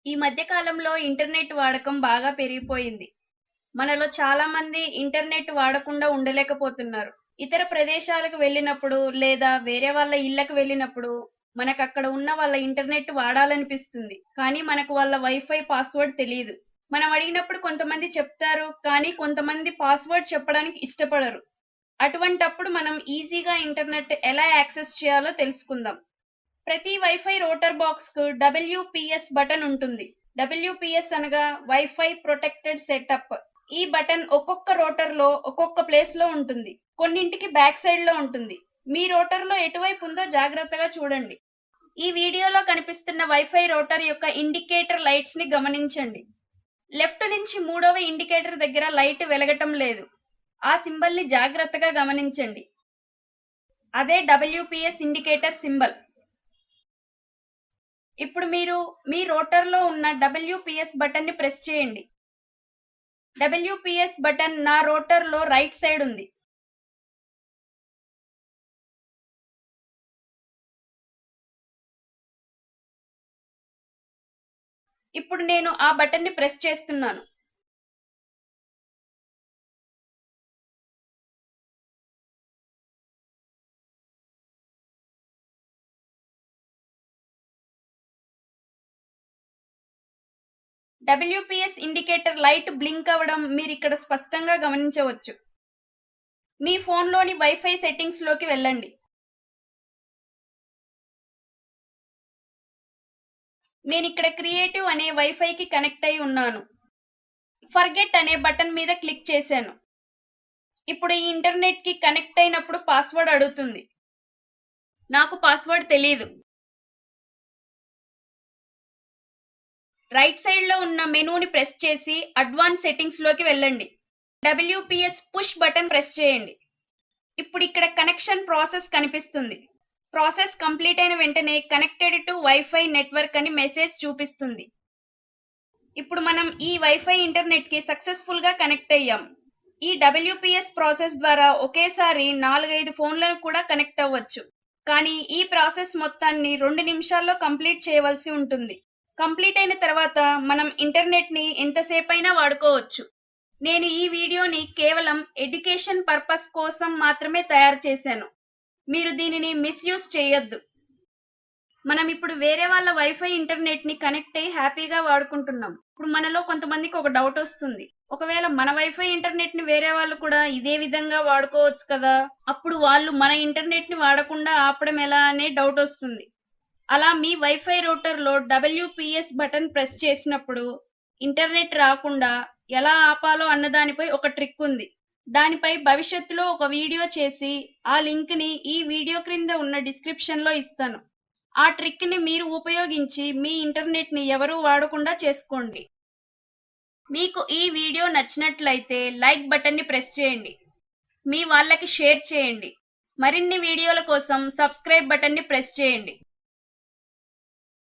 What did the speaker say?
ఈ మధ్య కాలంలో ఇంటర్నెట్ వాడకం బాగా పెరిగిపోయింది. మనలో చాలా మంది ఇంటర్నెట్ వాడకుండా ఉండలేకపోతున్నారు. ఇతర ప్రదేశాలకు వెళ్ళినప్పుడు లేదా వేరే వాళ్ళ ఇళ్ళకి వెళ్ళినప్పుడు మనకక్కడ ఉన్న వాళ్ళ ఇంటర్నెట్ వాడాలనిపిస్తుంది. కానీ మనకు వాళ్ళ వైఫై పాస్వర్డ్ తెలీదు. మనం అడిగినప్పుడు కొంతమంది చెప్తారు, కానీ కొంతమంది పాస్వర్డ్ చెప్పడానికి ఇష్టపడరు. అటువంటప్పుడు మనం ఈజీగా ఇంటర్నెట్ ఎలా యాక్సెస్ చేయాలో తెలుసుకుందాం. ప్రతి వైఫై రౌటర్ బాక్స్ కు WPS బటన్ ఉంటుంది. WPS అనగా వైఫై ప్రొటెక్టెడ్ సెటప్. ఈ బటన్ ఒక్కొక్క రౌటర్ లో ఒక్కొక్క ప్లేస్ లో ఉంటుంది. కొన్నింటికి బ్యాక్ సైడ్ లో ఉంటుంది. మీ రౌటర్ లో ఎటువైపు ఉందో జాగ్రత్తగా చూడండి. ఈ వీడియోలో కనిపిస్తున్న వైఫై రౌటర్ యొక్క ఇండికేటర్ లైట్స్ ని గమనించండి. లెఫ్ట్ నుంచి మూడవ ఇండికేటర్ దగ్గర లైట్ వెలగటం లేదు. ఆ సింబల్ ని జాగ్రత్తగా గమనించండి. అదే WPS ఇండికేటర్ సింబల్. ఇప్పుడు మీరు మీ రౌటర్లో ఉన్న WPS బటన్ ని ప్రెస్ చేయండి. WPS బటన్ నా రౌటర్లో రైట్ సైడ్ ఉంది. ఇప్పుడు నేను ఆ బటన్ ని ప్రెస్ చేస్తున్నాను. WPS ఇండికేటర్ లైట్ బ్లింక్ అవ్వడం మీరు ఇక్కడ స్పష్టంగా గమనించవచ్చు. మీ ఫోన్లోని వైఫై సెట్టింగ్స్ లోకి వెళ్ళండి. నేను ఇక్కడ క్రియేటివ్ అనే వైఫైకి కనెక్ట్ అయి ఉన్నాను. ఫర్గెట్ అనే బటన్ మీద క్లిక్ చేశాను. ఇప్పుడు ఈ ఇంటర్నెట్ కి కనెక్ట్ అయినప్పుడు పాస్వర్డ్ అడుగుతుంది. నాకు పాస్వర్డ్ తెలియదు. రైట్ సైడ్ లో ఉన్న మెనూని ప్రెస్ చేసి అడ్వాన్స్ సెట్టింగ్స్ లోకి వెళ్ళండి. WPS పుష్ బటన్ ప్రెస్ చేయండి. ఇప్పుడు ఇక్కడ కనెక్షన్ ప్రాసెస్ కనిపిస్తుంది. ప్రాసెస్ కంప్లీట్ అయిన వెంటనే కనెక్టెడ్ టు వైఫై నెట్వర్క్ అని మెసేజ్ చూపిస్తుంది. ఇప్పుడు మనం ఈ వైఫై ఇంటర్నెట్ కి సక్సెస్ఫుల్ గా కనెక్ట్ అయ్యాం. ఈ WPS ప్రాసెస్ ద్వారా ఒకేసారి 4-5 ఫోన్లను కూడా కనెక్ట్ అవ్వచ్చు. కానీ ఈ ప్రాసెస్ మొత్తాన్ని 2 నిమిషాల్లో కంప్లీట్ చేయవలసి ఉంటుంది. కంప్లీట్ అయిన తర్వాత మనం ఇంటర్నెట్ ని ఎంతసేపైనా వాడుకోవచ్చు. నేను ఈ వీడియోని కేవలం ఎడ్యుకేషన్ పర్పస్ కోసం మాత్రమే తయారు చేశాను. మీరు దీనిని మిస్యూజ్ చేయొద్దు. మనం ఇప్పుడు వేరే వాళ్ళ వైఫై ఇంటర్నెట్ ని కనెక్ట్ అయ్యి హ్యాపీగా వాడుకుంటున్నాం. ఇప్పుడు మనలో కొంతమందికి ఒక డౌట్ వస్తుంది. ఒకవేళ మన వైఫై ఇంటర్నెట్ ని వేరే వాళ్ళు కూడా ఇదే విధంగా వాడుకోవచ్చు కదా, అప్పుడు వాళ్ళు మన ఇంటర్నెట్ ని వాడకుండా ఆపడం ఎలా అనే డౌట్ వస్తుంది. అలా మీ వైఫై రౌటర్ లో WPS బటన్ ప్రెస్ చేసినప్పుడు ఇంటర్నెట్ రాకుండా ఎలా ఆపాలో అన్నదానిపై ఒక ట్రిక్ ఉంది. దానిపై భవిష్యత్తులో ఒక వీడియో చేసి ఆ లింక్ ని ఈ వీడియో క్రింద ఉన్న డిస్క్రిప్షన్ లో ఇస్తాను. ఆ ట్రిక్ ని మీరు ఉపయోగించి మీ ఇంటర్నెట్ ని ఎవరూ వాడకుండా చేసుకోండి. మీకు ఈ వీడియో నచ్చినట్లయితే లైక్ బటన్ ని ప్రెస్ చేయండి. మీ వాళ్ళకి షేర్ చేయండి. మరిన్ని వీడియోల కోసం సబ్స్క్రైబ్ బటన్ ని ప్రెస్ చేయండి.